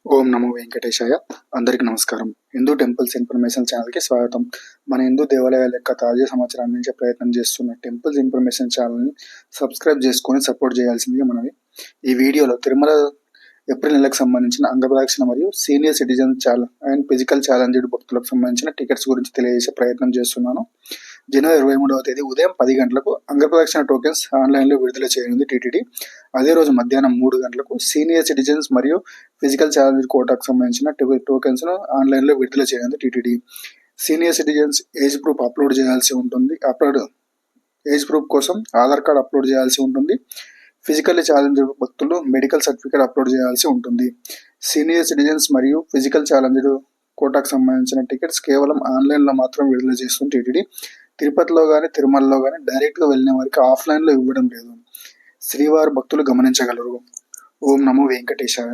ఓం నమో వెంకటేశాయ. అందరికీ నమస్కారం. Hindu temples information ఛానల్‌కి స్వాగతం. మన హిందూ దేవాలయాల యొక్క తాజా సమాచారం అందించే ప్రయత్నం చేస్తున్న టెంపుల్స్ ఇన్ఫర్మేషన్ ఛానల్‌ని సబ్స్క్రైబ్ చేసుకొని సపోర్ట్ చేయాల్సిందిగా మనవి. ఈ వీడియోలో తిరుమల ఏప్రిల్ నెలకు సంబంధించిన అంగప్రదక్షిణ మరియు senior citizen and physical challenged భక్తులకు సంబంధించిన టికెట్స్ గురించి తెలియజేసే ప్రయత్నం చేస్తున్నాను. జనవరి 23వ తేదీ ఉదయం 10 గంటలకు అంగప్రదక్షిణ టోకెన్స్ ఆన్లైన్లో విడుదల చేయనుంది టీటీడీ. అదే రోజు మధ్యాహ్నం 3 గంటలకు సీనియర్ సిటిజన్స్ మరియు ఫిజికల్ ఛాలెంజ్ కోటాకు సంబంధించిన టోకెన్స్ను ఆన్లైన్లో విడుదల చేయనుంది TTD. Senior citizens age proof upload చేయాల్సి ఉంటుంది. ఏజ్ ప్రూఫ్ కోసం ఆధార్ కార్డ్ అప్లోడ్ చేయాల్సి ఉంటుంది. ఫిజికల్లీ ఛాలెంజ్డ్ భక్తులు మెడికల్ సర్టిఫికేట్ అప్లోడ్ చేయాల్సి ఉంటుంది. సీనియర్ సిటిజన్స్ మరియు ఫిజికల్ ఛాలెంజ్డ్ కోటాకు సంబంధించిన టికెట్స్ కేవలం ఆన్లైన్లో మాత్రం విడుదల చేస్తుంది టీటీడీ. తిరుపతిలో కానీ తిరుమలలో కానీ డైరెక్ట్గా వెళ్ళిన వారికి ఆఫ్లైన్లో ఇవ్వడం లేదు. శ్రీవారి భక్తులు గమనించగలరు. ఓం నమో వెంకటేశాయ.